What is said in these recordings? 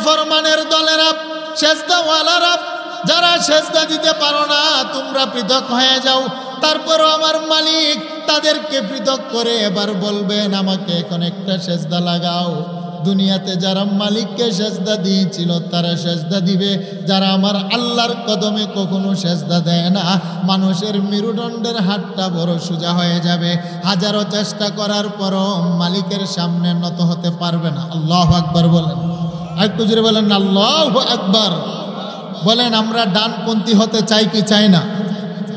নাফরমানের দলেরা, সেজদাওয়ালারা, যারা সেজদা দিতে পারো না তোমরা পৃথক হয়ে যাও। তারপরও আমার মালিক তাদেরকে পৃথক করে এবার বলবেন আমাকে এখন একটা সেজদা লাগাও। দুনিয়াতে যারা মালিককে সেজদা দিয়েছিল তারা সেজদা দিবে, যারা আমার আল্লাহর কদমে কখনো সেজদা দেয় না মানুষের মেরুদণ্ডের হাতটা বড় সোজা হয়ে যাবে। হাজারো চেষ্টা করার পরও মালিকের সামনে নত হতে পারবে না। আল্লাহু আকবার বলেন, একটু জোরে বলেন আল্লাহু আকবার। বলেন আমরা ডানপন্থী হতে চাই কি চাই না?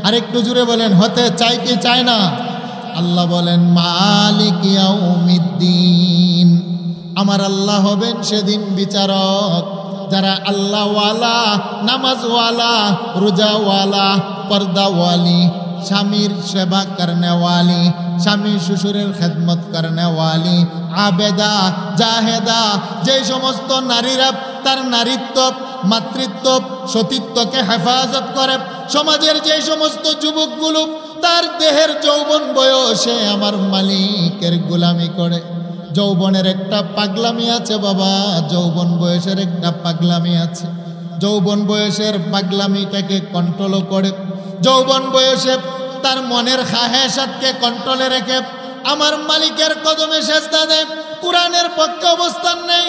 আরেকটু জোরে বলেন হতে চাই কি চাই না? আল্লাহ বলেন মালিক ইয়াউমিদ্দিন, আমার আল্লাহ হবেন সেদিন বিচারক। যারা আল্লাহওয়ালা, নামাজওয়ালা, রোজাওয়ালা, পর্দাওয়ালি, স্বামীর সেবা করনেওয়ালি, স্বামী শ্বশুরের খেদমত করনেওয়ালি, আবেদা, জাহেদা, যে সমস্ত নারীরা তার নারীত্ব, মাতৃত্ব, সতীত্বকে হেফাজত করে, সমাজের যে সমস্ত যুবকগুলো তার দেহের যৌবন বয়সে আমার মালিকের গোলামি করে। যৌবনের একটা পাগলামি আছে বাবা, যৌবন বয়সের একটা পাগলামি আছে। যৌবন বয়সের পাগলামিটাকে কন্ট্রোল করে, যৌবন বয়সে তার মনের খাহেসাতকে কন্ট্রোলে রেখে আমার মালিকের কদমে সেজদা দেয়। কোরআনের পক্ষে অবস্থান নেই,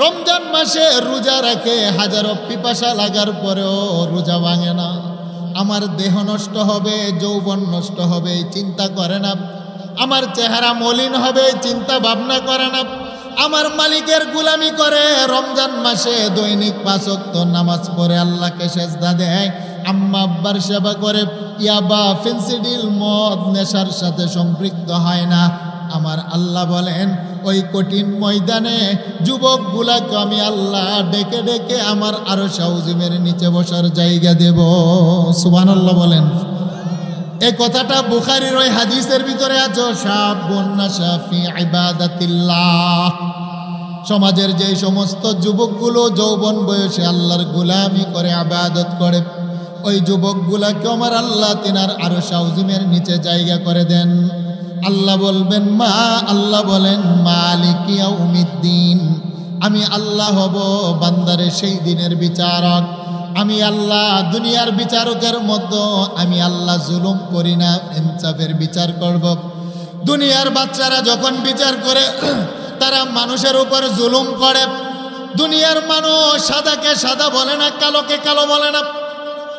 রমজান মাসে রোজা রাখে, হাজারো পিপাসা লাগার পরেও রোজা ভাঙে না। আমার দেহ নষ্ট হবে, যৌবন নষ্ট হবে চিন্তা করে না, আমার চেহারা মলিন হবে চিন্তা ভাবনা করে না। আমার মালিকের গোলামি করে, রমজান মাসে দৈনিক 5 ওয়াক্ত নামাজ পড়ে আল্লাহকে সেজদা দেয়, আম্মা আব্বার সেবা করে, ইয়াবা, ফেন্সিডিল, মদ, নেশার সাথে সম্পৃক্ত হয় না। আমার আল্লাহ বলেন ওই কঠিন ময়দানে যুবকগুলাকে আমি আল্লাহ ডেকে ডেকে আমার আরশ আযিমের নিচে বসার জায়গা দেব। সুবহানাল্লাহ বলেন। এই কথাটা বুখারীর ওই হাদিসের ভিতরে আছে, শাবুন নাশা ফি ইবাদাতিল্লাহ। সমাজের যে সমস্ত যুবকগুলো যৌবন বয়সে আল্লাহর গোলামি করে, ইবাদত করে, ওই যুবকগুলাকে আমার আল্লাহ তিনার আরশ আযিমের নিচে জায়গা করে দেন। আল্লাহ বলবেন আল্লাহ বলেন মালিক ইয়াউমিদ্দিন, আমি আল্লাহ হব বান্দারে সেই দিনের বিচারক। আমি আল্লাহ দুনিয়ার বিচারকের মতো, আমি আল্লাহ জুলুম করি না, ইনসাফের বিচার করব। দুনিয়ার বাচ্চারা যখন বিচার করে তারা মানুষের উপর জুলুম করে। দুনিয়ার মানুষ সাদাকে সাদা বলে না, কালোকে কালো বলে না,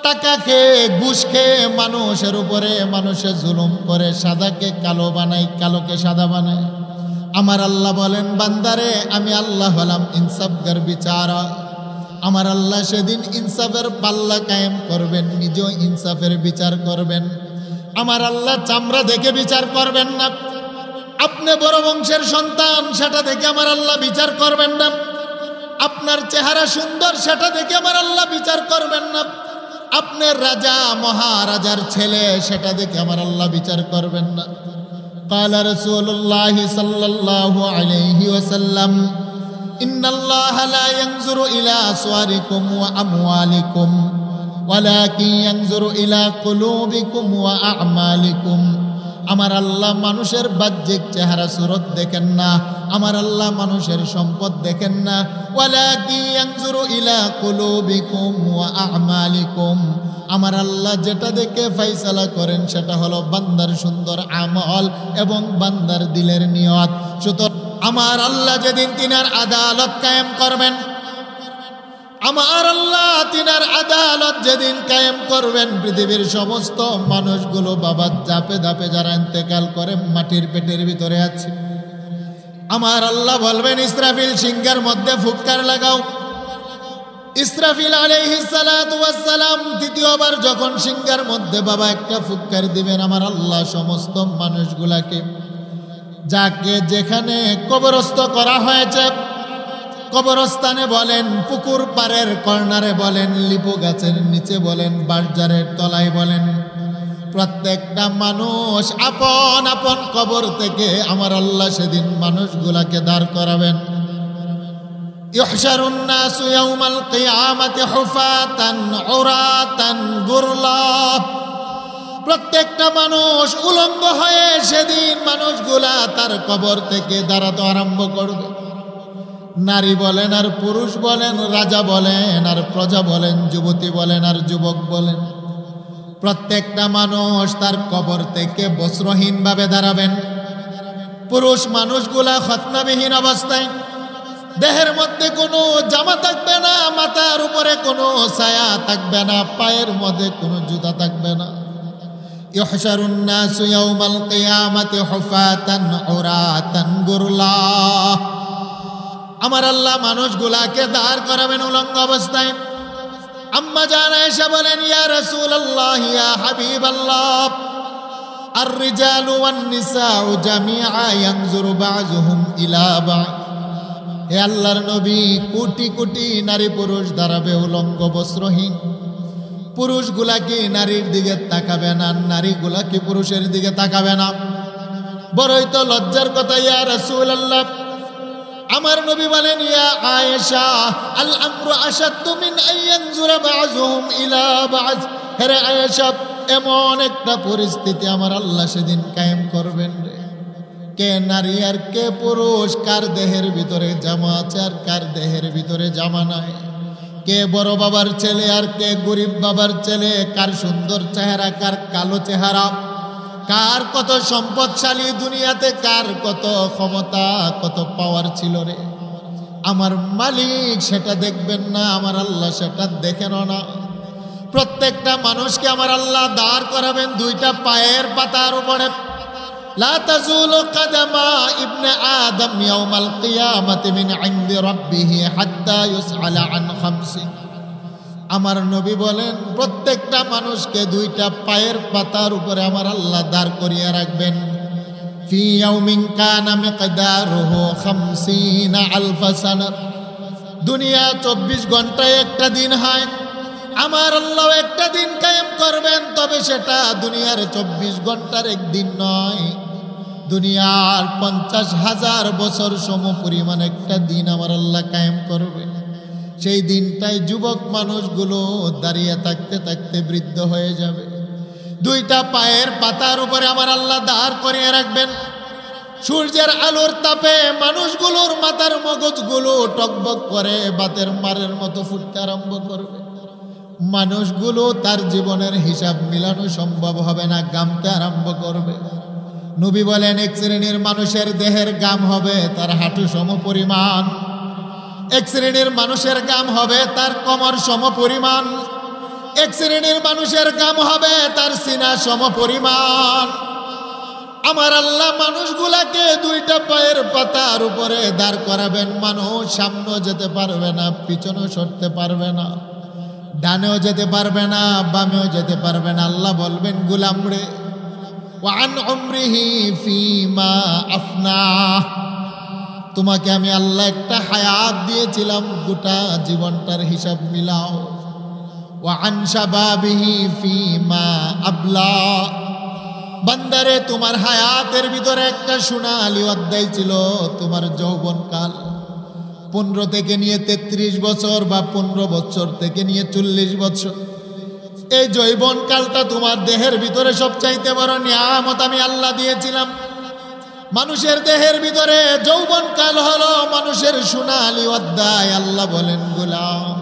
টাকা খেয়ে ঘুষ খেয়ে মানুষের উপরে মানুষে জুলুম করে, সাদাকে কালো বানায়, কালোকে সাদা বানায়। আমার আল্লাহ বলেন বান্দারে আমি আল্লাহ হলাম ইনসাফগার বিচারক। আমার আল্লাহ সেদিন ইনসাফের পাল্লা কায়েম করবেন, নিজেও ইনসাফের বিচার করবেন। আমার আল্লাহ চামড়া দেখে বিচার করবেন না, আপনি বড় বংশের সন্তান সেটা দেখে আমার আল্লাহ বিচার করবেন না, আপনার চেহারা সুন্দর সেটা দেখে আমার আল্লাহ বিচার করবেন না, আপনার রাজা মহারাজার ছেলে সেটা দেখে আমার আল্লাহ বিচার করবেন না। ক্বালা রাসূলুল্লাহ সাল্লাল্লাহু আলাইহি ওয়াসাল্লাম ইন্নাল্লাহা লা ইয়ানজুরু ইলা আসওয়ারিকুম ওয়া আমওয়ালিকুম ওয়ালাকিন ইয়ানজুরু ইলা কুলুবিকুম ওয়া আ'মালিকুম। আমার আল্লাহ মানুষের বাহ্যিক চেহারা সুরত দেখেন না, আমার আল্লাহ মানুষের সম্পদ দেখেন না। ওয়ালাকিন ইয়ানজুরু ইলা কুলুবিকুম ওয়া আ'মালিকুম, আমার আল্লাহ যেটা দেখে ফয়সালা করেন সেটা হলো বান্দার সুন্দর আমল এবং বান্দার দিলের নিয়ত। সুতরাং আমার আল্লাহ যেদিন তিনার আদালত কায়েম করবেন, আমার আল্লাহ তিনার আদালত যেদিন কায়েম করবেন, পৃথিবীর সমস্ত মানুষগুলো বাবা ধাপে ধাপে যারা ইন্তেকাল করে মাটির পেটের ভিতরে আছে, আমার আল্লাহ বলবেন ইসরাফিল সিংহের মধ্যে ফুৎকার লাগাও। ইসরাফিল আলাইহিস সালাতু ওয়াস সালাম দ্বিতীয়বার যখন সিংহের মধ্যে বাবা একটা ফুৎকার দিবেন, আমার আল্লাহ সমস্ত মানুষগুলাকে যাকে যেখানে কবরস্থ করা হয়েছে, কবরস্থানে বলেন, পুকুর পাড়ের কর্নারে বলেন, লিপু গাছের নিচে বলেন, বাঁশঝাড়ের তলায় বলেন, প্রত্যেকটা মানুষ আপন আপন কবর থেকে আমার আল্লাহ সেদিন মানুষগুলাকে দাঁড় করাবেন। ইহশারুন নাসু ইয়াউমাল কিয়ামাতি হুফাতান উরাতান গুরলা, প্রত্যেকটা মানুষ উলঙ্গ হয়ে সেদিন মানুষগুলা তার কবর থেকে দাঁড়াতে আরম্ভ করবে। নারী বলেন আর পুরুষ বলেন, রাজা বলেন আর প্রজা বলেন, যুবতী বলেন আর যুবক বলেন, প্রত্যেকটা মানুষ তার কবর থেকে বস্ত্রহীনভাবে দাঁড়াবেন। পুরুষ মানুষগুলা খতনাবিহীন অবস্থায়, দেহের মধ্যে কোনো জামা থাকবে না, মাথার উপরে কোনো ছায়া থাকবে না, পায়ের মধ্যে কোনো জুতা থাকবে না। ইহশারুন নাসু ইয়াউমাল কিয়ামাতি হুফাতান উরাতান গুরলা। আমার আল্লাহ মানুষগুলাকে দাঁড় করাবেন উলঙ্গ অবস্থায়। আম্মা জান আয়েশা বলেন, ইয়া রাসূলুল্লাহ, ইয়া হাবিবাল্লাহ, আর রিজালু ওয়ান নিসাউ জামিআ ইয়ানজুরু বাযুহুম ইলা বা'দ। হে আল্লাহর নবী, কোটি কোটি নারী পুরুষ দাঁড়াবে উলঙ্গ বস্ত্রহীন। পুরুষগুলা কি নারীর দিকে তাকাবে না, নারীগুলা কি পুরুষের দিকে তাকাবে না? বড়ই তো লজ্জার কথা। ইয়া রাসূলুল্লাহ, আমার নবী বলেন, ইয়া আয়েশা, আল আমরু আশাদ্দু মিন আইয়ানজুরা বাযুহুম ইলা বা'দ। হে আয়েশা, এমন একটা পরিস্থিতি আমার আল্লাহ সেদিন কায়েম করবেন রে, কে নারী আর কে পুরুষ, কার দেহের ভিতরে জামা আছে আর কার দেহের ভিতরে জামা নাই, কে বড় বাবার ছেলে আর কে গরিব বাবার ছেলে, কার সুন্দর চেহারা কার কালো চেহারা, কার কত সম্পদশালী দুনিয়াতে, কার কত ক্ষমতা কত পাওয়ার ছিল রে। আমার মালিক সেটা দেখবেন না, আমার আল্লাহ সেটা দেখেন না। প্রত্যেকটা মানুষকে আমার আল্লাহ দাঁড় করাবেন দুইটা পায়ের পাতার উপরে। লা তাজুলু কাদামা ইবনে আদম ইয়াউমাল কিয়ামাতি মিন ইনদি রাব্বিহি হাত্তা ইউসআলা আন খামসিন। আমার নবী বলেন, প্রত্যেকটা মানুষকে দুইটা পায়ের পাতার উপরে আমার আল্লাহ দাঁড় করিয়ে রাখবেন। ফি ইয়াউমিন কানা মিকদারুহু 50 আলফ সানা। দুনিয়া 24 ঘন্টায় একটা দিন হয়, আমার আল্লাহ একটা দিন কায়েম করবেন, তবে সেটা দুনিয়ার 24 ঘন্টার একদিন নয়, দুনিয়ার 50,000 বছর সম পরিমাণ একটা দিন আমার আল্লাহ কায়েম করবে। সেই দিনটাই যুবক মানুষগুলো দাঁড়িয়ে থাকতে থাকতে বৃদ্ধ হয়ে যাবে। দুইটা পায়ের পাতার উপরে আমার আল্লাহ দাঁড় করিয়ে রাখবেন। সূর্যের আলোর তাপে মানুষগুলোর মাথার মগজগুলো টকবক করে বাতের মারের মতো ফুটতে আরম্ভ করবে। মানুষগুলো তার জীবনের হিসাব মিলানো সম্ভব হবে না, গামতে আরম্ভ করবে। নবী বলেন, এক শ্রেণীর মানুষের দেহের গাম হবে তার হাঁটু সম পরিমাণ, এক শ্রেণীর মানুষের গাম হবে তার কোমর সম পরিমাণ, এক শ্রেণীর মানুষের গাম হবে তার সিনা সম পরিমাণ। আমার আল্লাহ মানুষগুলাকে দুইটা পায়ের পাতার উপরে দাঁড় করাবেন। মানুষ সামনেও যেতে পারবে না, পিছনেও সরতে পারবে না, ডানেও যেতে পারবে না, বামেও যেতে পারবে না। আল্লাহ বলবেন, গোলাম রে, ওয়ান উমরিহি ফিমা আফনা, তোমাকে আমি আল্লাহ একটা হায়াত দিয়েছিলাম, গোটা জীবনটার হিসাব মিলাও। ওয়ান শাবাবিহি ফিমা আবলা, বান্দারে তোমার হায়াতের ভিতরে একটা সোনালী অধ্যায় ছিল, তোমার যৌবনকাল। 15 থেকে নিয়ে 33 বছর বা 15 বছর থেকে নিয়ে 40 বছর, এই যৌবনকালটা তোমার দেহের ভিতরে সবচাইতে বড় নিয়ামত আমি আল্লাহ দিয়েছিলাম। মানুষের দেহের ভিতরে যৌবনকাল হলো মানুষের সোনালী অধ্যায়। আল্লাহ বলেন, গোলাম,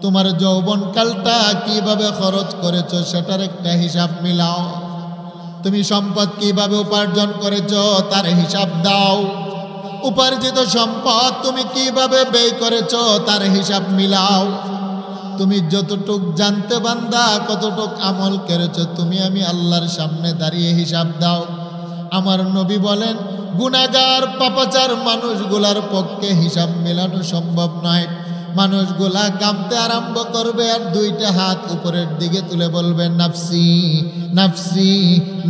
তোমার যৌবনকালটা কিভাবে খরচ করেছো সেটার একটা হিসাব মিলাও। তুমি সম্পদ কিভাবে উপার্জন করেছো তার হিসাব দাও। উপার্জিত সম্পদ তুমি কিভাবে ব্যয় করেছো তার হিসাব মিলাও। তুমি যতটুক জানতে বান্দা, কতটুক আমল করেছো, তুমি আমি আল্লাহর সামনে দাঁড়িয়ে হিসাব দাও। আমার নবী বলেন, গুনাহগার পাপাচার মানুষগুলার পক্ষে হিসাব মেলানো সম্ভব নয়। মানুষগুলা কাঁপতে আরম্ভ করবে আর দুইটা হাত উপরের দিকে তুলে বলবে, নাফসি নাফসি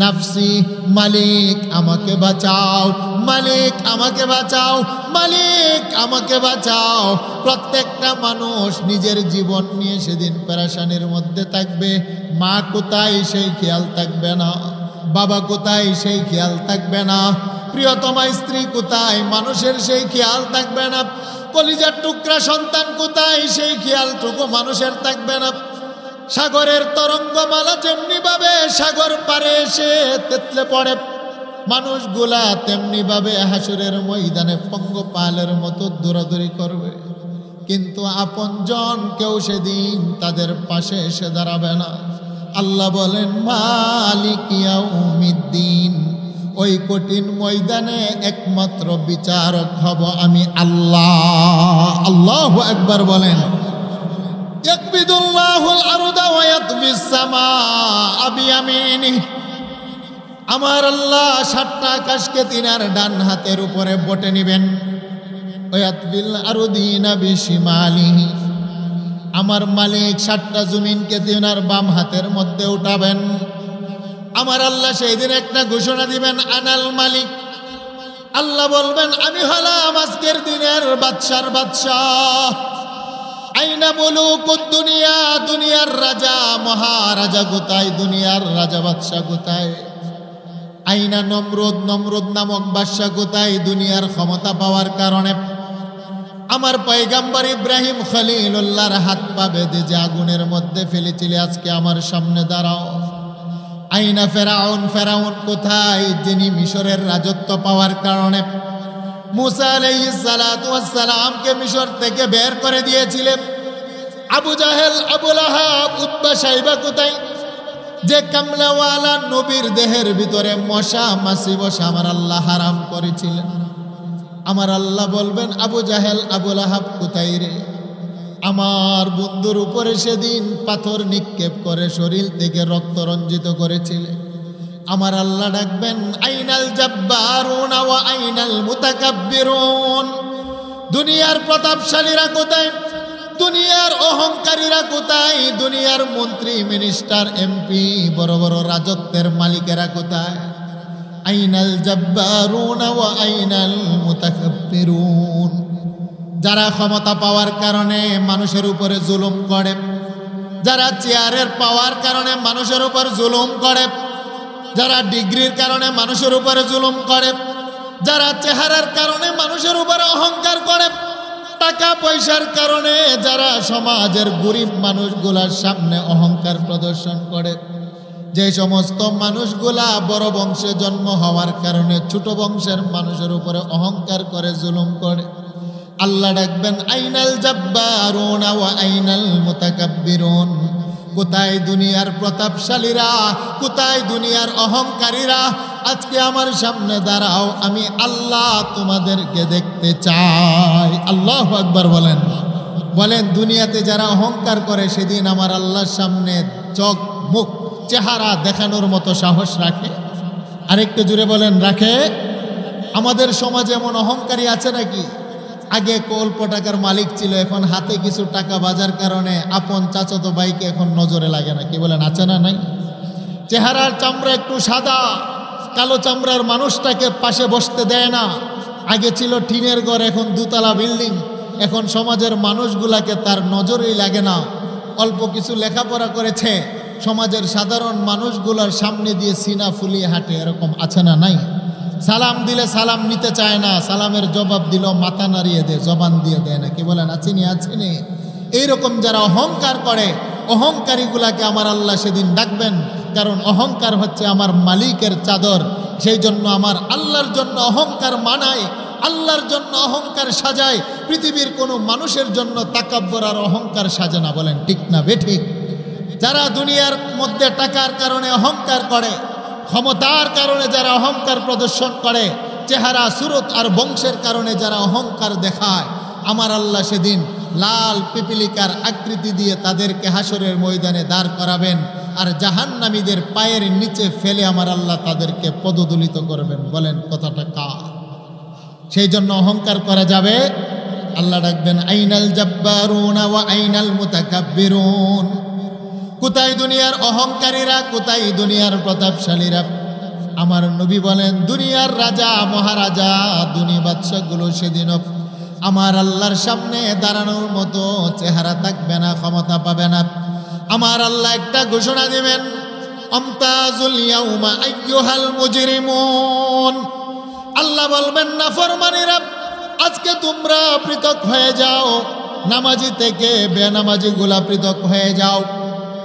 নাফসি, মালিক আমাকে বাঁচাও, মালিক আমাকে বাঁচাও, মালিক আমাকে বাঁচাও। প্রত্যেকটা মানুষ নিজের জীবন নিয়ে সেদিন পেরেশানির মধ্যে থাকবে। মা কোথায় সেই খেয়াল থাকবে না, বাবা কোথায় সেই খেয়াল থাকবে না, প্রিয়তমা স্ত্রী কোথায় মানুষের সেই খেয়াল থাকবে না, কলিজার টুকরা সন্তান কোথায় সেই খেয়ালটুকু মানুষের থাকবে না। সাগরের তরঙ্গমালা যেমনি ভাবে সাগর পারে এসে তেতলে পড়ে, মানুষগুলা তেমনি ভাবে হাসরের ময়দানে পঙ্গপালের মতো দৌড়াদৌড়ি করবে, কিন্তু আপনজন কেউ সেদিন তাদের পাশে এসে দাঁড়াবে না। আল্লাহ বলেন মালিক ইয়াউমিদ্দিন, ওই কঠিন ময়দানে একমাত্র বিচারক হব আমি আল্লাহ। আল্লাহু আকবার বলেন। ইয়াকবিদুল্লাহুল আরদা ওয়া ইয়াতবিস সামাআ বিয়ামিনিহি, আমার আল্লাহ 7টা আকাশকে তিনার ডান হাতের উপরে বটে নিবেন। ওয়ায়াতবিল আরদিনা বিশিমালিহি, আমার মালিক 7টা জমিনকে তিনার বাম হাতের মধ্যে উঠাবেন। আমার আল্লাহ সেই দিন একটা ঘোষণা দিবেন, আনাল মালিক। আল্লাহ বলবেন আমি হলাম আজকের দিনের বাদশার বাদশাহ। আইনা মুলুকুদ দুনিয়া, দুনিয়ার রাজা মহারাজা কোথায়, দুনিয়ার রাজা বাদশা কোথায়? আইনা নমরুদ, নমরুদ নামক বাদশা কোথায়? দুনিয়ার ক্ষমতা পাওয়ার কারণে আমার পয়গম্বর ইব্রাহিম খলিলুল্লাহর হাত পা বেঁধে যে আগুনের মধ্যে ফেলেছিলে, আজকে আমার সামনে দাঁড়াও। আইনা ফেরাউন, ফেরাউন কোথায়? যিনি মিশরের রাজত্ব পাওয়ার কারণে মুসা আলাইহিস সালাতু ওয়াস সালামকে মিশর থেকে বের করে দিয়েছিলেন। আবু জাহেল, আবু লাহাব, উতবা, সাইবা কোথায়? যে কামলাওয়ালা নবীর দেহের ভিতরে মশা মাছি বসা আমার আল্লাহ হারাম করেছিলেন। আমার আল্লাহ বলবেন আবু জাহেল, আবু লাহাব কোথায় রে? আমার বন্ধুর উপরে সেদিন পাথর নিক্ষেপ করে শরীর থেকে রক্ত রঞ্জিত করেছিলেন। আমার আল্লাহ ডাকবেন আইনাল জাব্বারুন ওয়া আইনাল মুতাকাব্বিরুন, দুনিয়ার প্রতাপশালীরা কোথায়? দুনিয়ার অহংকারীরা কোথায়? দুনিয়ার মন্ত্রী, মিনিস্টার, এমপি, বড় বড় রাজত্বের মালিকেরা কোথায়? আইনাল জাব্বারুন ওয়া আইনাল মুতাকাব্বিরুন, যারা ক্ষমতা পাওয়ার কারণে মানুষের উপরে জুলুম করে, যারা চেয়ারের পাওয়ার কারণে মানুষের উপর জুলুম করে, যারা ডিগ্রির কারণে মানুষের উপরে জুলুম করে, যারা চেহারার কারণে মানুষের উপরে অহংকার করে, টাকা পয়সার কারণে যারা সমাজের গরিব মানুষগুলার সামনে অহংকার প্রদর্শন করে, যে সমস্ত মানুষগুলা বড় বংশে জন্ম হওয়ার কারণে ছোট বংশের মানুষের উপরে অহংকার করে, জুলুম করে, আল্লাহ ডাকবেন আইনাল জাব্বারুন ওয়া আইনাল মুতাকাব্বিরুন, কোথায় দুনিয়ার প্রতাপশালীরা, কোথায় দুনিয়ার অহংকারীরা? আজকে আমার সামনে দাঁড়াও, আমি আল্লাহ তোমাদেরকে দেখতে চাই। আল্লাহু আকবার বলেন। বলেন দুনিয়াতে যারা অহংকার করে সেদিন আমার আল্লাহর সামনে চোখ মুখ চেহারা দেখানোর মতো সাহস রাখে? আরেকটু জুড়ে বলেন রাখে? আমাদের সমাজে এমন অহংকারী আছে নাকি? আগে অল্প টাকার মালিক ছিল, এখন হাতে কিছু টাকা বাজার কারণে আপন চাচাতো ভাইকে এখন নজরে লাগে না। কি বলেন আছে না নাই? চেহারার চামড়া একটু সাদা, কালো চামড়ার মানুষটাকে পাশে বসতে দেয় না। আগে ছিল টিনের ঘর, এখন 2তলা বিল্ডিং। এখন সমাজের মানুষগুলাকে তার নজরেই লাগে না। অল্প কিছু লেখাপড়া করেছে, সমাজের সাধারণ মানুষগুলার সামনে দিয়ে সিনা ফুলিয়ে হাঁটে, এরকম আছে না নাই? সালাম দিলে সালাম নিতে চায় না, সালামের জবাব দিল মাথা নাড়িয়ে দেয়, জবান দিয়ে দেয় না। কি বলেন আছেনি? আছেনি? এইরকম যারা অহংকার করে, অহংকারীগুলাকে আমার আল্লাহ সেদিন ডাকবেন, কারণ অহংকার হচ্ছে আমার মালিকের চাদর। সেই জন্য আমার আল্লাহর জন্য অহংকার মানায়, আল্লাহর জন্য অহংকার সাজায়। পৃথিবীর কোনো মানুষের জন্য তাকাব্বর আর অহংকার সাজে না। বলেন ঠিক না বেঠিক? যারা দুনিয়ার মধ্যে টাকার কারণে অহংকার করে, ক্ষমতার কারণে যারা অহংকার প্রদর্শন করে, চেহারা সুরত আর বংশের কারণে যারা অহংকার দেখায়, আমার আল্লাহ সেদিন লাল পিপিলিকার আকৃতি দিয়ে তাদেরকে হাসরের ময়দানে দাঁড় করাবেন, আর জাহান্নামীদের পায়ের নিচে ফেলে আমার আল্লাহ তাদেরকে পদদলিত করবেন। বলেন কথাটা কার? সেই জন্য অহংকার করা যাবে? আল্লাহ ডাকবেন আইনাল জাব্বারুনা ওয়া আইনাল মুতাকাব্বিরুন, কোথায় দুনিয়ার অহংকারীরা, কোথায় দুনিয়ার প্রতাপশালীরা? আমার নবী বলেন দুনিয়ার রাজা মহারাজা দুনিয়া বাদশাগুলো সেদিন আমার আল্লাহর সামনে দাঁড়ানোর মতো চেহারা থাকবে না, ক্ষমতা পাবে না। আমার আল্লাহ একটা ঘোষণা দিবেন, আমতাজুল ইয়াউমা আইয়ুহাল মুজরিমুন। আল্লাহ বলবেন নাফরমানীরা, আজকে তোমরা পৃথক হয়ে যাও, নামাজি থেকে বেনামাজিগুলা পৃথক হয়ে যাও,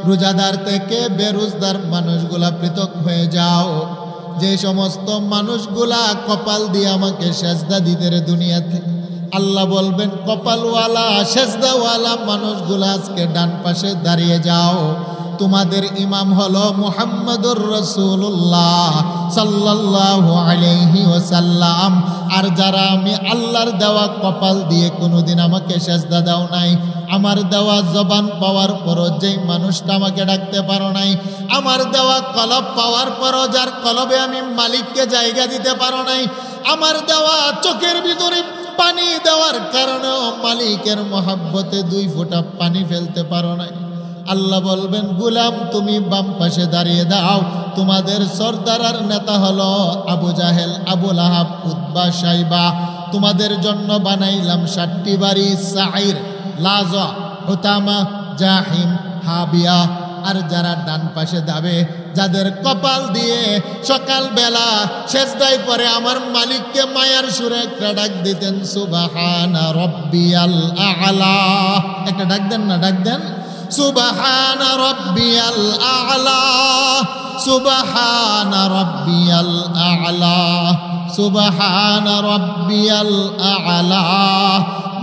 রোজাদার থেকে বেরোজদার মানুষগুলা পৃথক হয়ে যাও। যে সমস্ত মানুষগুলা কপাল দিয়ে আমাকে সেজদা দিতে রে দুনিয়াতে, আল্লাহ বলবেন কপালওয়ালা সেজদাওয়ালা মানুষগুলা আজকে ডান পাশে দাঁড়িয়ে যাও, তোমাদের ইমাম হলো মুহাম্মদুর রাসূলুল্লাহ সাল্লাল্লাহু আলাইহি ওয়াসাল্লাম। আর যারা আমি আল্লাহর দেওয়া কপাল দিয়ে কোনোদিন আমাকে সেজদা দাও নাই, আমার দেওয়া জবান পাওয়ার পরও যেই মানুষটা আমাকে ডাকতে পারো নাই, আমার দেওয়া কলব পাওয়ার পরও যার কলবে আমি মালিককে জায়গা দিতে পারো নাই, আমার দেওয়া চোখের ভিতরে পানি দেওয়ার কারণেও মালিকের মহাব্বতে 2 ফোঁটা পানি ফেলতে পারো নাই, আল্লাহ বলবেন গোলাম তুমি বাম পাশে দাঁড়িয়ে দাও, তোমাদের সর্দার আর নেতা হলো আবু জাহেল, আবু লাহাব, উতবা, শাইবা, তোমাদের জন্য বানাইলাম 7টি বাড়ি, সাইর, লাজা, হুতামা, জাহিম, হাবিয়া। আর যারা ডান পাশে যাবে, যাদের কপাল দিয়ে সকালবেলা সেজদায় পরে আমার মালিককে মায়ার সুরে একটা ডাক দিতেন সুবহানা রব্বিয়াল আ'লা, একটা ডাক দেন না, ডাক দেন সুবহানা রব্বিয়াল আ'লা, সুবহানা রব্বিয়াল আ'লা, সুবহানা রব্বিয়াল আ'লা।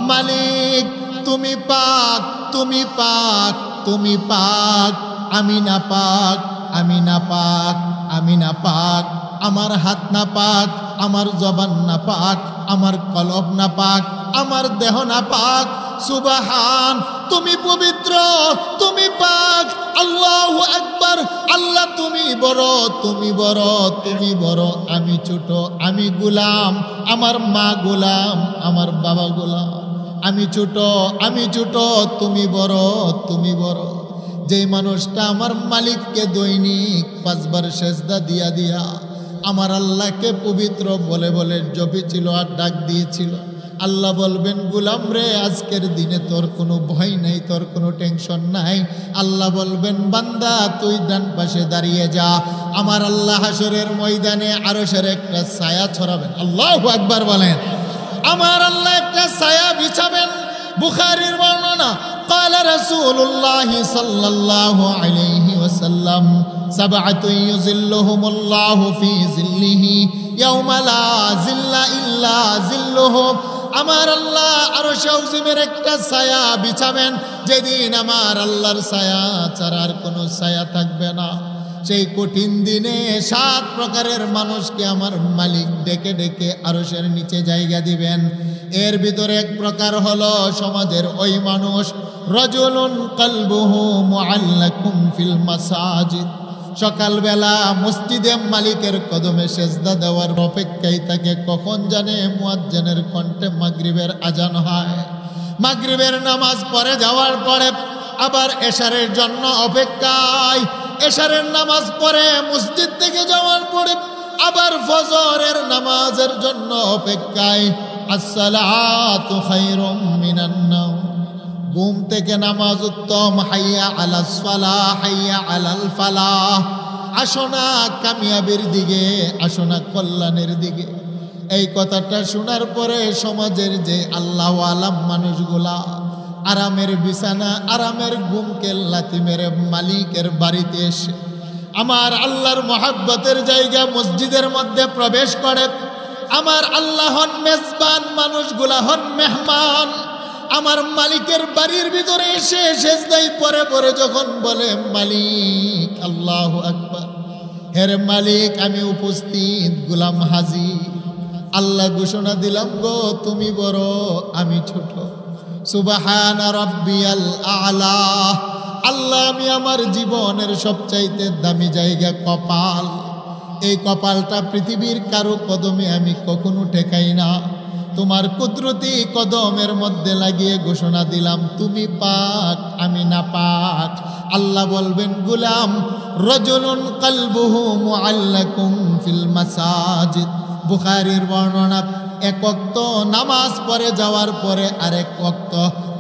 মালিক তুমি পাক, তুমি পাক, তুমি পাক, আমি না পাক, আমি না পাক, আমি না পাক, আমার হাত না পাক, আমার জবান না পাক, আমার কলব না পাক, আমার দেহ না পাক, সুবহান তুমি পবিত্র, তুমি পাক, আল্লাহু আকবার, আল্লাহ তুমি বড়, তুমি বড়, তুমি বড়, আমি ছোট, আমি গোলাম, আমার মা গোলাম, আমার বাবা গোলাম, আমি ছোট, আমি ছোট, তুমি বড়, তুমি বড়। যেই মানুষটা আমার মালিককে দৈনিক 5 বার সেজদা দিয়া দিয়া আমার আল্লাহকে পবিত্র বলে বলে জপেছিল আর ডাক দিয়েছিল, আল্লাহ বলবেন গোলাম রে আজকের দিনে তোর কোনো ভয় নাই, তোর কোনো টেনশন নাই। আল্লাহ বলবেন বান্দা তুই ডান পাশে দাঁড়িয়ে যা, আমার আল্লাহ হাসরের ময়দানে আরশের একটা ছায়া ছড়াবেন, আল্লাহু আকবার বলেন, আমার আল্লাহ একটা ছায়া বিছাবেন। বুখারীর বর্ণনা, قال رسول الله صلى الله عليه وسلم سبعة يظلهم الله في ظله يوم لا ظل إلا ظله। আমার আল্লাহ আরশ আযীমের একটা ছায়া বিছাবেন, যেদিন আমার আল্লাহর ছায়া ছাড়া আর কোনো ছায়া থাকবে না। সেই কঠিন দিনে 7 প্রকারের মানুষকে আমার মালিক ডেকে ডেকে আরশের নিচে জায়গা দিবেন। এর ভিতরে এক প্রকার হলো সমাজের ওই মানুষ, রাজুলুন কলবুহু মুআল্লাকুম ফিল মাসাজিদ, সকালবেলা মসজিদে মালিকের কদমে সেজদা দেওয়ার অপেক্ষায় থাকে কখন জানে মুয়াজ্জিনের কণ্ঠে মাগরিবের আজান হয়, মাগরিবের নামাজ পড়ে যাওয়ার পরে আবার এশারের জন্য অপেক্ষায়, এশারের নামাজ পড়ে মসজিদ থেকে যাওয়ার পরে আবার ফজরের নামাজের জন্য অপেক্ষায়। আসসালাতু খায়রুম মিনান নাওম, ঘুম থেকে নামাজ উত্তম, হাইয়া আলাস ফালাহ, হাইয়া আলাল ফালাহ, আসো না কামিয়াবির দিকে, আসো না কল্যাণের দিকে। এই কথাটা শোনার পরে সমাজের যে আল্লাহ আলাম মানুষগুলা আরামের বিছানা, আরামের ঘুমকে লাথি মেরে মালিকের বাড়িতে এসে আমার আল্লাহর মহাব্বতের জায়গা মসজিদের মধ্যে প্রবেশ করে। আমার আল্লাহ হন মেজবান, মানুষগুলা হন মেহমান। আমার মালিকের বাড়ির ভিতরে এসে সেজদায় পরে পরে যখন বলে মালিক, আল্লাহু আকবার, হের মালিক আমি উপস্থিত, গোলাম হাজির, আল্লাহ ঘোষণা দিলাম গো তুমি বড়, আমি ছোট, সুবহানা রাব্বিয়াল আ'লা, আল্লাহ আমি আমার জীবনের সবচাইতে দামি জায়গা কপাল, এই কপালটা পৃথিবীর কারো কদমে আমি কখনো ঠেকাই না, তোমার কুদরতি কদমের মধ্যে লাগিয়ে ঘোষণা দিলাম তুমি পাক, আমি না পাক। আল্লাহ বলবেন গোলাম, রাজুলুন কলবুহু মুআল্লাকুম ফিল মাসাজিদ, বুখারীর বর্ণনা, এক ওয়াক্ত নামাজ পড়ে যাওয়ার পরে আরেক ওয়াক্ত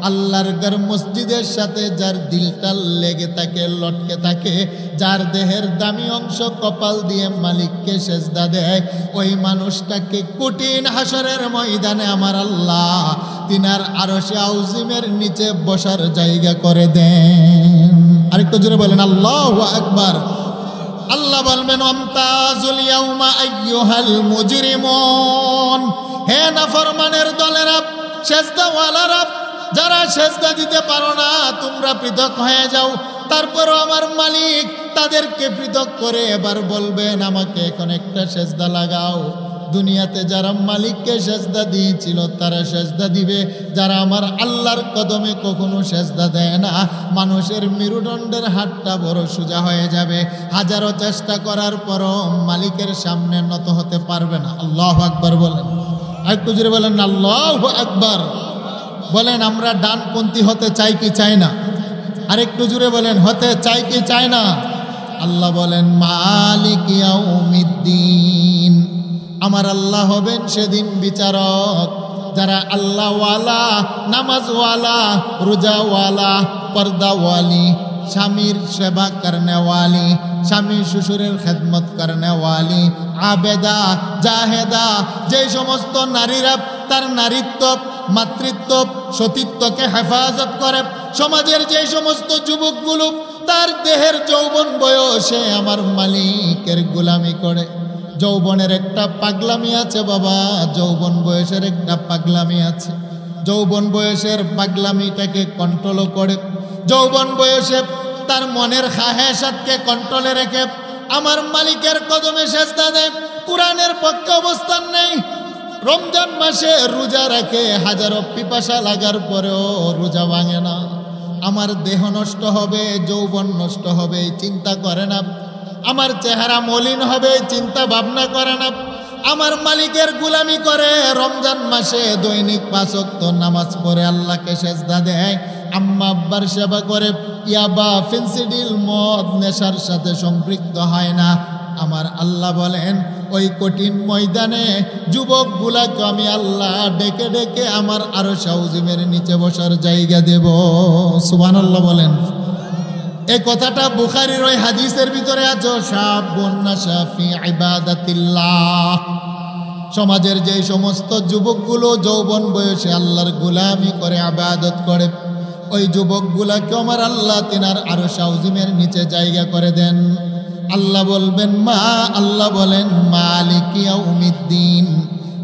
আল্লাহর ঘর মসজিদের সাথে যার দিলটা লেগে থাকে, লটকে থাকে, যার দেহের দামি অংশ কপাল দিয়ে মালিককে সেজদা দেয়, ওই মানুষটাকে কঠিন হাসরের ময়দানে আমার আল্লাহ তিনার আরশে আযীমের নিচে বসার জায়গা করে দেন। আরেকটু জোরে বলেন আল্লাহু আকবার। আল্লাহ বলবেন আমতাজুল ইয়াউমা আইয়ুহাল মুজরিমুন, হে নাফরমানের দলেরা, সেজদাওয়ালারা, যারা সেজদা দিতে পারো না তোমরা পৃথক হয়ে যাও। তারপরও আমার মালিক তাদেরকে পৃথক করে এবার বলবেন আমাকে এখন একটা সেজদা লাগাও। দুনিয়াতে যারা মালিককে সেজদা দিয়েছিল তারা সেজদা দিবে, যারা আমার আল্লাহর কদমে কখনো সেজদা দেয় না মানুষের মেরুদণ্ডের হাতটা বড় সোজা হয়ে যাবে, হাজারো চেষ্টা করার পরও মালিকের সামনে নত হতে পারবে না। আল্লাহু আকবার বলেন, একটু জোরে বলেন আল্লাহু আকবার। বলেন আমরা ডানপন্থী হতে চাই কি চাই না? আরেকটু জোরে বলেন হতে চাই কি চাই না? আল্লাহ বলেন মালিক ইয়াউমিদ্দিন, আমার আল্লাহ হবেন সেদিন বিচারক। যারা আল্লাহওয়ালা, নামাজওয়ালা, রোজাওয়ালা, পর্দাওয়ালি, স্বামীর সেবা করনেওয়ালি, স্বামী শ্বশুরের খেদমত করনেওয়ালি, আবেদা জাহেদা, যে সমস্ত নারীরা তার নারীত্ব, মাতৃত্ব, সতীত্বকে হেফাজত করে, সমাজের যে সমস্ত যুবকগুলো তার দেহের যৌবন বয়সে আমার মালিকের গোলামি করে। যৌবনের একটা পাগলামি আছে বাবা, যৌবন বয়সের একটা পাগলামি আছে। যৌবন বয়সের পাগলামিটাকে কন্ট্রোল করে, যৌবন বয়সে তার মনের খাহেসাতকে কন্ট্রোলে রেখে আমার মালিকের কদমে সেজদা দেয়, কোরআনের পক্ষে অবস্থান নেই, রমজান মাসে রোজা রাখে, হাজারো পিপাসা লাগার পরেও রোজা ভাঙে না। আমার দেহ নষ্ট হবে, যৌবন নষ্ট হবে চিন্তা করে না, আমার চেহারা মলিন হবে চিন্তা ভাবনা করে না, আমার মালিকের গোলামি করে, রমজান মাসে দৈনিক 5 ওয়াক্ত নামাজ পড়ে আল্লাহকে সেজদা দেয়, আম্মা আব্বার সেবা করে, ইয়াবা ফেন্সিডিল মদ নেশার সাথে সম্পৃক্ত হয় না। আমার আল্লাহ বলেন ওই কঠিন ময়দানে যুবকগুলাকে আমি আল্লাহ ডেকে ডেকে আমার আরশ আযিমের নিচে বসার জায়গা দেব। সুবহানাল্লাহ বলেন। এই কথাটা বুখারীর ওই হাদিসের ভিতরে আছে, শাবুন নাশা ফি ইবাদাতিল্লাহ। সমাজের যে সমস্ত যুবকগুলো যৌবন বয়সে আল্লাহর গোলামি করে, ইবাদত করে, ওই যুবকগুলাকে আমার আল্লাহ তিনার আরশ আযিমের নিচে জায়গা করে দেন। আল্লাহ বলবেন আল্লাহ বলেন মালিক ইয়াউমিদ্দিন,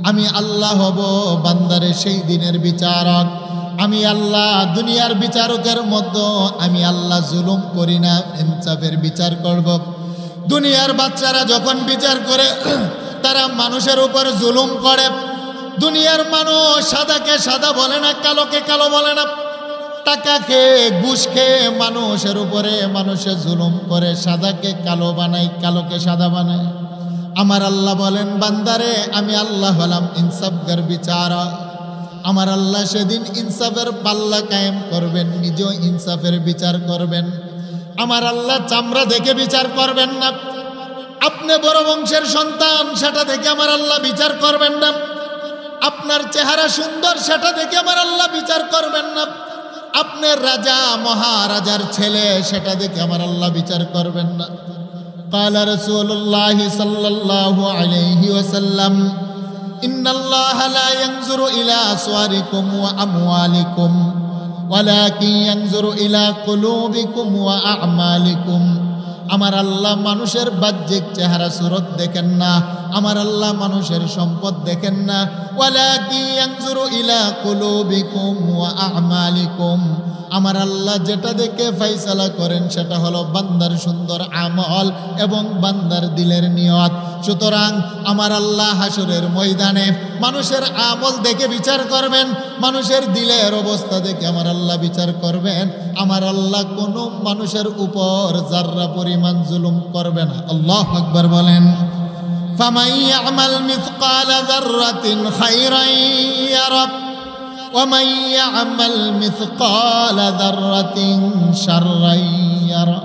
আমি আল্লাহ হব বান্দারে সেই দিনের বিচারক। আমি আল্লাহ দুনিয়ার বিচারকের মতো আমি আল্লাহ জুলুম করি না, ইনসাফের বিচার করব। দুনিয়ার বাচ্চারা যখন বিচার করে তারা মানুষের উপর জুলুম করে। দুনিয়ার মানুষ সাদাকে সাদা বলে না, কালোকে কালো বলে না, টাকা খেয়ে ঘুষ খেয়ে মানুষের উপরে মানুষের জুলুম করে, সাদাকে কালো বানায়, কালোকে সাদা বানায়। আমার আল্লাহ বলেন বান্দারে আমি আল্লাহ হলাম ইনসাফগার বিচারক। আমার আল্লাহ সেদিন ইনসাফের পাল্লা কায়েম করবেন, নিজেও ইনসাফের বিচার করবেন। আমার আল্লাহ চামড়া দেখে বিচার করবেন না, আপনি বড় বংশের সন্তান সেটা দেখে আমার আল্লাহ বিচার করবেন না, আপনার চেহারা সুন্দর সেটা দেখে আমার আল্লাহ বিচার করবেন না, আপনার রাজা মহারাজার ছেলে সেটা দেখে আমার আল্লাহ বিচার করবেন না। قال رسول الله صلى الله عليه وسلم إن الله لا ينظر إلى صوركم وأموالكم ولكن ينظر إلى قلوبكم وأعمالكم। আমার আল্লাহ মানুষের বাহ্যিক চেহারা সুরত দেখেন না, আমার আল্লাহ মানুষের সম্পদ দেখেন না, ওয়ালাকিন ইয়ানজুরু ইলা কুলুবিকুম ওয়া আ'মালিকুম। আমার আল্লাহ যেটা দেখে ফয়সালা করেন সেটা হলো বান্দার সুন্দর আমল এবং বান্দার দিলের নিয়ত। সুতরাং আমার আল্লাহ হাসরের ময়দানে মানুষের আমল দেখে বিচার করবেন, মানুষের দিলের অবস্থা দেখে আমার আল্লাহ বিচার করবেন। আমার আল্লাহ কোনো মানুষের উপর যাররা পরিমাণ জুলুম করবে না। আল্লাহু আকবার বলেন। ফামান ইয়ামাল মিসকালা যাররাতিন খায়রান ইয়ারা ওয়া মান ইয়ামাল মিসকালা যাররাতিন শাররান ইয়ারা।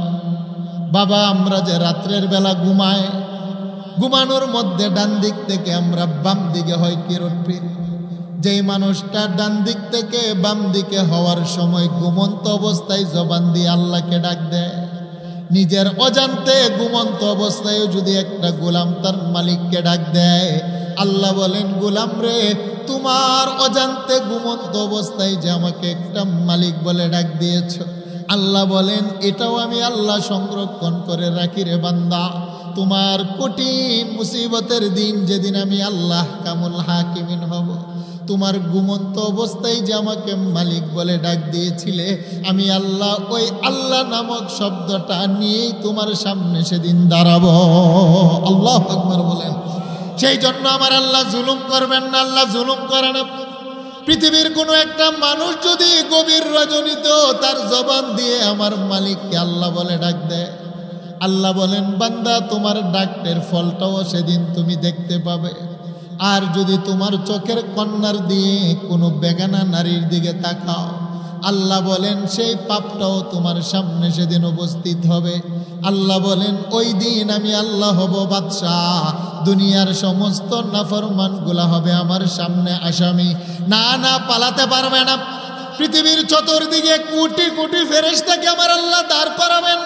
বাবা আমরা যে রাত্রের বেলা ঘুমাই, ঘুমানোর মধ্যে ডান দিক থেকে আমরা বাম দিকে হয় কিরণ ফির। যেই মানুষটা ডান দিক থেকে বাম দিকে হওয়ার সময় ঘুমন্ত অবস্থায় জবান দিয়ে আল্লাহকে ডাক দেয়, নিজের অজান্তে ঘুমন্ত অবস্থায় যদি একটা গোলাম তার মালিককে ডাক দেয়, আল্লাহ বলেন গোলাম রে তোমার অজান্তে ঘুমন্ত অবস্থায় যে আমাকে একটা মালিক বলে ডাক দিয়েছ, আল্লাহ বলেন এটাও আমি আল্লাহ সংরক্ষণ করে রাখি রে বান্দা। তোমার কঠিন মুসিবতের দিন যেদিন আমি আল্লাহ কামুল হাকিমিন হব, তোমার ঘুমন্ত অবস্থায় যে আমাকে মালিক বলে ডাক দিয়েছিলে, আমি আল্লাহ ওই আল্লাহ নামক শব্দটা নিয়েই তোমার সামনে সেদিন দাঁড়াবো। আল্লাহু আকবার বলেন। সেই জন্য আমার আল্লাহ জুলুম করবেন না, আল্লাহ জুলুম করে না। পৃথিবীর কোনো একটা মানুষ যদি গভীর রজনীতেও তার জবান দিয়ে আমার মালিককে আল্লাহ বলে ডাক দেয়, আল্লাহ বলেন বান্দা তোমার ডাকের ফলটাও সেদিন তুমি দেখতে পাবে। আর যদি তোমার চোখের কন্যার দিয়ে কোনো বেগানা নারীর দিকে তাকাও, আল্লাহ বলেন সেই পাপটাও তোমার সামনে সেদিন উপস্থিত হবে। আল্লাহ বলেন ওই দিন আমি আল্লাহ হব বাদশাহ, দুনিয়ার সমস্ত নাফরমানগুলা হবে আমার সামনে আসামি। না না, পালাতে পারবে না। পৃথিবীর চতুর্দিকে কোটি কোটি ফেরেশতাকে আমার আল্লাহ দাঁড় করাবেন।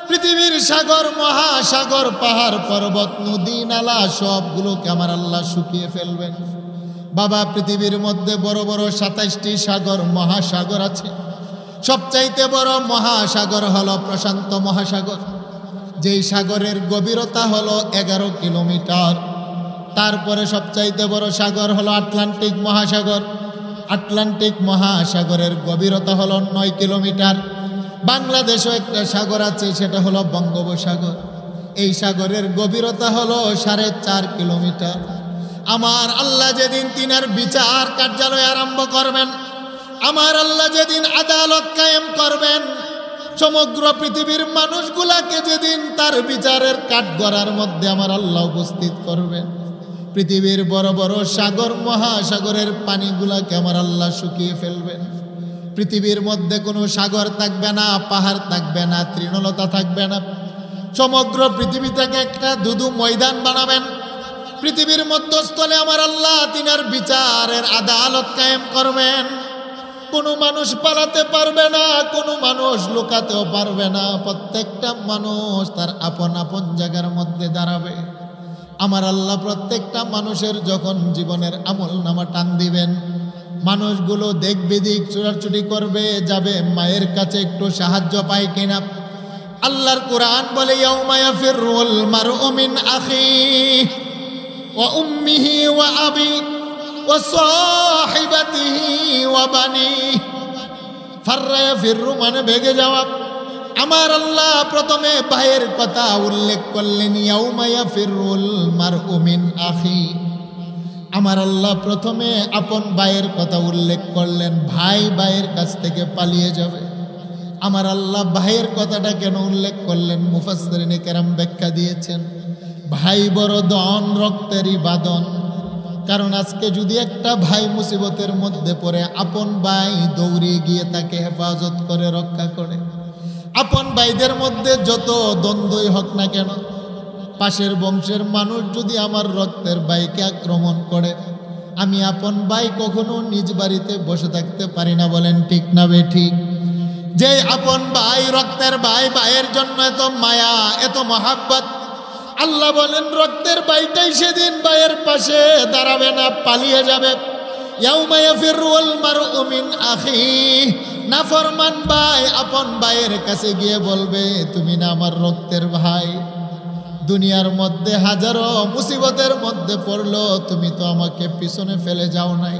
পৃথিবীর সাগর, মহাসাগর, পাহাড় পর্বত, নদী নালা সবগুলোকে আমার আল্লাহ শুকিয়ে ফেলবেন। বাবা, পৃথিবীর মধ্যে বড় বড় 27টি সাগর মহাসাগর আছে। সবচাইতে বড় মহাসাগর হলো প্রশান্ত মহাসাগর, যেই সাগরের গভীরতা হলো 11 কিলোমিটার। তারপরে সবচাইতে বড় সাগর হলো আটলান্টিক মহাসাগর। আটলান্টিক মহাসাগরের গভীরতা হলো 9 কিলোমিটার। বাংলাদেশও একটা সাগর আছে, সেটা হলো বঙ্গোপসাগর। এই সাগরের গভীরতা হলো 4.5 কিলোমিটার। আমার আল্লাহ যেদিন তিনার বিচার কার্যালয় আরম্ভ করবেন, আমার আল্লাহ যেদিন আদালত কায়েম করবেন, সমগ্র পৃথিবীর মানুষগুলাকে যেদিন তার বিচারের কাঠগড়ার মধ্যে আমার আল্লাহ উপস্থিত করবেন, পৃথিবীর বড় বড় সাগর মহাসাগরের পানিগুলাকে আমার আল্লাহ শুকিয়ে ফেলবেন। পৃথিবীর মধ্যে কোনো সাগর থাকবে না, পাহাড় থাকবে না, তৃণলতা থাকবে না। সমগ্র পৃথিবীটাকে একটা ধুধু ময়দান বানাবেন। পৃথিবীর মধ্যস্থলে আমার আল্লাহ তিনার বিচারের আদালত কায়েম করবেন। কোনো মানুষ পালাতে পারবে না, কোনো মানুষ লুকাতেও পারবে না। প্রত্যেকটা মানুষ তার আপন আপন জায়গার মধ্যে দাঁড়াবে। আমার আল্লাহ প্রত্যেকটা মানুষের যখন জীবনের আমল নামা টান দিবেন, মানুষগুলো দেখবে দিক চুরাচুরি করবে, যাবে মায়ের কাছে একটু সাহায্য পায় কিনা। আল্লাহর কোরআন বলে ইয়াউমা ইয়াফিরুল মারউ মিন আখিহি ওয়া উম্মিহি ওয়া আবি ওয়া সাহিবাতিহি ওয়া বানিহি। ফাররা ইয়াফিরু মানে ভেগে যাওয়া। আমার আল্লাহ প্রথমে ভাইয়ের কথা উল্লেখ করলেন, ইয়াউমা ইয়াফিরুল মারউ মিন আখিহি। আমার আল্লাহ প্রথমে আপন ভাইয়ের কথা উল্লেখ করলেন, ভাই ভাইয়ের কাছ থেকে পালিয়ে যাবে। আমার আল্লাহ ভাইয়ের কথাটা কেন উল্লেখ করলেন, মুফাসসিরিনে কেরাম ব্যাখ্যা দিয়েছেন, ভাই বড় দন রক্তেরই বাঁধন। কারণ আজকে যদি একটা ভাই মুসিবতের মধ্যে পড়ে, আপন ভাই দৌড়িয়ে গিয়ে তাকে হেফাজত করে রক্ষা করে। আপন ভাইদের মধ্যে যত দ্বন্দ্বই হোক না কেন, পাশের বংশের মানুষ যদি আমার রক্তের ভাইকে আক্রমণ করে, আমি আপন ভাই কখনো নিজ বাড়িতে বসে থাকতে পারি না। বলেন ঠিক না বে ঠিক? যে আপন ভাই, রক্তের ভাই, ভাইয়ের জন্য এত মায়া, এত মহাব্বত, আল্লাহ বলেন রক্তের ভাইটাই সেদিন ভাইয়ের পাশে দাঁড়াবে না, পালিয়ে যাবে। ইয়াউমা ইয়াফিরুল মারউ মিন আখিহি। নাফরমান ভাই আপন ভাইয়ের কাছে গিয়ে বলবে, তুমি না আমার রক্তের ভাই, দুনিয়ার মধ্যে হাজারো মুসিবতের মধ্যে পড়লো, তুমি তো আমাকে পিছনে ফেলে যাও নাই।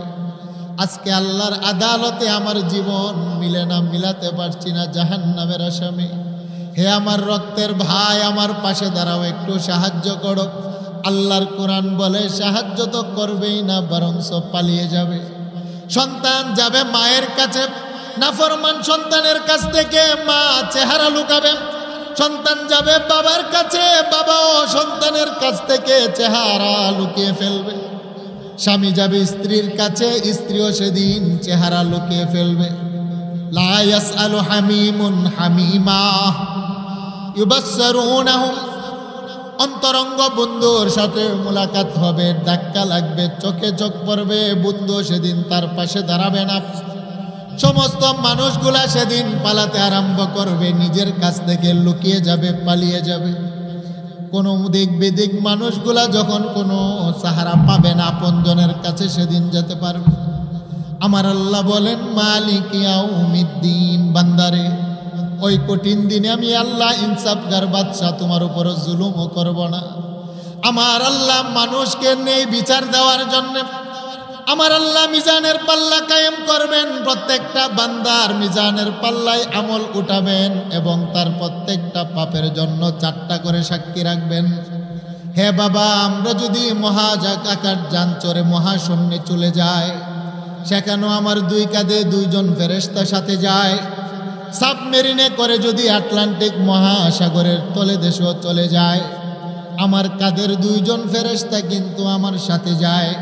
আজকে আল্লাহর আদালতে আমার জীবন মিলে না, মিলাতে পারছি না, জাহান্নামের আসামি। হে আমার রক্তের ভাই, আমার পাশে দাঁড়াও, একটু সাহায্য করো। আল্লাহর কোরআন বলে সাহায্য তো করবেই না, বরং সব পালিয়ে যাবে। সন্তান যাবে মায়ের কাছে, নাফরমান সন্তানের কাছ থেকে মা চেহারা লুকাবে। সন্তান যাবে বাবার কাছে, বাবাও সন্তানের কাছ থেকে চেহারা লুকিয়ে ফেলবে। স্বামী যাবে স্ত্রীর কাছে, স্ত্রীও সেদিন চেহারা লুকিয়ে ফেলবে। লা ইয়াসআলু হামিমুন হামিমা ইউবাসসিরুনহুম। অন্তরঙ্গ বন্ধুর সাথে মোলাকাত হবে, ধাক্কা লাগবে, চোখে চোখ পড়বে, বন্ধু সেদিন তার পাশে দাঁড়াবে না। সমস্ত মানুষগুলা সেদিন পালাতে আরম্ভ করবে, নিজের কাছ থেকে লুকিয়ে যাবে, পালিয়ে যাবে। কোনো দিক বিদিক মানুষগুলা যখন কোনো সাহারা পাবে না, আপনজনের কাছে সেদিন যেতে পারবে। আমার আল্লাহ বলেন মালিক ইয়াউমিদ্দিন, বান্দারে ওই কঠিন দিনে আমি আল্লাহ ইনসাফগার বাদশা তোমার উপর জুলুমও করব না। আমার আল্লাহ মানুষকে নেই বিচার দেওয়ার জন্য আমার আল্লাহ মিজানের পাল্লা কায়েম করবেন। প্রত্যেকটা বান্দার মিজানের পাল্লায় আমল উঠাবেন এবং তার প্রত্যেকটা পাপের জন্য 4টা করে সাক্ষী রাখবেন। হে বাবা, আমরা যদি মহাজাকাকার যান চড়ে মহাশূন্যে চলে যায়, সেখানেও আমার 2 কাঁধে 2 জন ফেরেশতা সাথে যায়। সাবমেরিনে করে যদি আটলান্টিক মহাসাগরের তলে দেশেও চলে যায়, আমার কাঁধের 2 জন ফেরেশতা কিন্তু আমার সাথে যায়।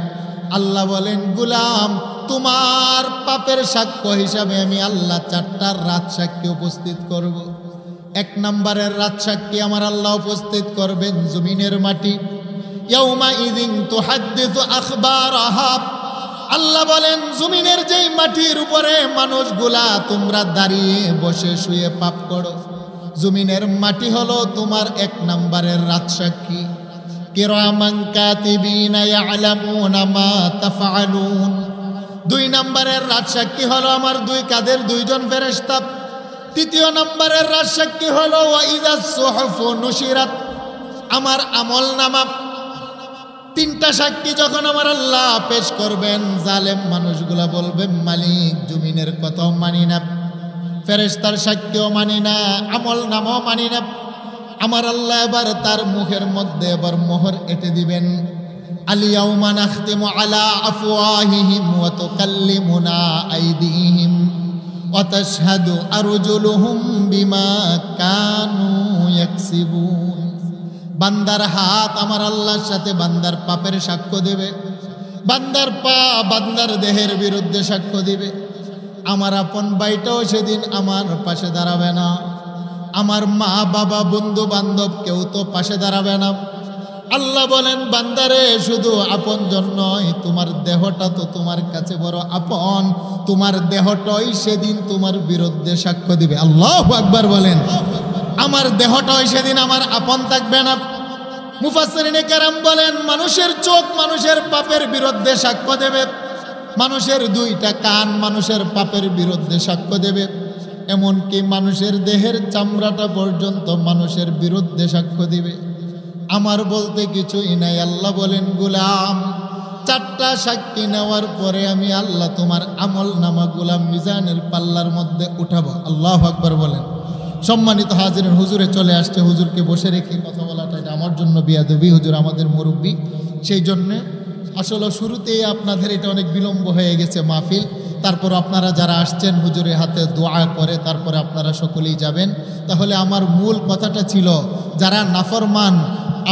আল্লাহ বলেন, গোলাম, তোমার পাপের সাক্ষ্য হিসাবে আমি আল্লাহ 4টা রাত সাক্ষী উপস্থিত করব। 1 নম্বরের রাত সাক্ষী আমার আল্লাহ উপস্থিত করবেন জমিনের মাটি। ইয়াউমা ইযিন তুহাদ্দিসু আখবারাহা। আল্লাহ বলেন, জমিনের যেই মাটির উপরে মানুষগুলা তোমরা দাঁড়িয়ে বসে শুয়ে পাপ করো, জমিনের মাটি হলো তোমার 1 নম্বরের রাত সাক্ষী। কিরামান কাতিবিনা ইয়ালামুনা মা তাফআলুন। 2 নম্বরের রাত সাক্ষী হলো আমার 2 কাঁধের 2 জন ফেরেশতা। 3 নম্বরের রাত সাক্ষী হলো ওয়াইদাস সুহুফু নুশিরাত। আমার আমল নামা 3টা সাক্ষী যখন আমার আল্লাহ পেশ করবেন, জালেম মানুষগুলা বলবে, মালিক, জমিনের কথাও মানি না, ফেরেশতার সাক্ষীও মানি না, আমল নামাও মানি না। আমার আল্লাহ এবার তার মুখের মধ্যে এবার মোহর এঁটে দিবেন। আলিয়াউমা নাখতিমু আলা আফওয়াহিহিম ওয়া তুকাল্লিমুনা আইদিহিম ওয়া তাশহাদু আরজুলুহুম বিমা কানু ইয়াকসিবুন। বান্দার হাত আমার আল্লাহর সাথে বান্দার পাপের সাক্ষ্য দেবে, বান্দার পা বান্দার দেহের বিরুদ্ধে সাক্ষ্য দিবে। আমার আপন ভাইটাও সেদিন আমার পাশে দাঁড়াবে না, আমার মা বাবা বন্ধু বান্ধব কেউ তো পাশে দাঁড়াবে না। আল্লাহ বলেন, বান্দারে, শুধু আপন জন নয়, তোমার দেহটা তো তোমার কাছে বড় আপন, তোমার দেহটাই সেদিন তোমার বিরুদ্ধে সাক্ষ্য দিবে। আল্লাহু আকবার বলেন। আমার দেহটাই সেদিন আমার আপন থাকবে না। মুফাসসিরিনে কেরাম বলেন, মানুষের চোখ মানুষের পাপের বিরুদ্ধে সাক্ষ্য দেবে, মানুষের 2টা কান মানুষের পাপের বিরুদ্ধে সাক্ষ্য দেবে, এমনকি মানুষের দেহের চামড়াটা পর্যন্ত মানুষের বিরুদ্ধে সাক্ষ্য দিবে। আমার বলতে কিছুই নাই। আল্লাহ বলেন, গোলাম, 4টা সাক্ষী নেওয়ার পরে আমি আল্লাহ তোমার আমল নামাগুলা মিজানের পাল্লার মধ্যে উঠাবো। আল্লাহু আকবার বলেন। সম্মানিত হাজিরিন, হুজুরে চলে আসছে, হুজুরকে বসে রেখে কথা বলাটা এটা আমার জন্য বিয়াদবি। হুজুর আমাদের মুরব্বী, সেই জন্যে আসলে শুরুতেই আপনাদের এটা অনেক বিলম্ব হয়ে গেছে মাহফিল। তারপর আপনারা যারা আসছেন হুজুরের হাতে দোয়া করে তারপরে আপনারা সকলেই যাবেন। তাহলে আমার মূল কথাটা ছিল, যারা নাফরমান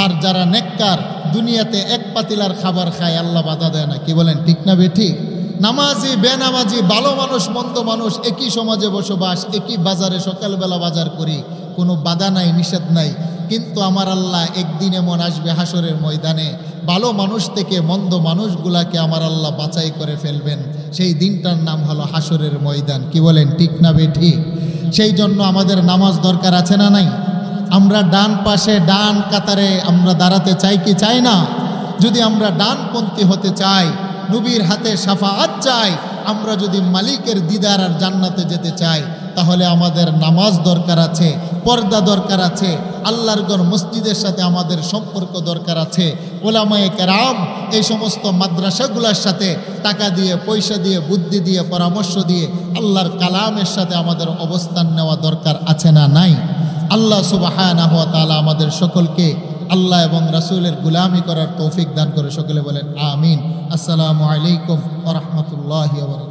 আর যারা নেককার, দুনিয়াতে 1 পাতিলার খাবার খায়, আল্লাহ বাধা দেয় না। কি বলেন, ঠিক না বেঠিক? নামাজি বেনামাজি, ভালো মানুষ মন্দ মানুষ, একই সমাজে বসবাস, একই বাজারে সকালবেলা বাজার করি, কোনো বাধা নাই, নিষেধ নাই। কিন্তু আমার আল্লাহ একদিন এমন আসবে হাসরের ময়দানে, ভালো মানুষ থেকে মন্দ মানুষগুলাকে আমার আল্লাহ বাছাই করে ফেলবেন। সেই দিনটার নাম হলো হাসরের ময়দান। কি বলেন, ঠিক না বেঠিক? সেই জন্য আমাদের নামাজ দরকার আছে না নাই? আমরা ডান পাশে ডান কাতারে আমরা দাঁড়াতে চাই কি চাই না? যদি আমরা ডানপন্থী হতে চাই, নবীর হাতে শাফাআত চাই, আমরা যদি মালিকের দিদার আর জান্নাতে যেতে চাই, তাহলে আমাদের নামাজ দরকার আছে, পর্দা দরকার আছে, আল্লাহর ঘর মসজিদের সাথে আমাদের সম্পর্ক দরকার আছে। ওলামায়ে কেরাম এই সমস্ত মাদ্রাসাগুলোর সাথে টাকা দিয়ে, পয়সা দিয়ে, বুদ্ধি দিয়ে, পরামর্শ দিয়ে আল্লাহর কালামের সাথে আমাদের অবস্থান নেওয়া দরকার আছে না নাই? আল্লাহ সুবহানাহু ওয়া তাআলা আমাদের সকলকে আল্লাহ এবং রাসূলের গোলামি করার তৌফিক দান করে। সকলে বলেন আমিন। আসসালামু আলাইকুম ওয়া রাহমাতুল্লাহি ওয়া বারাকাতুহু।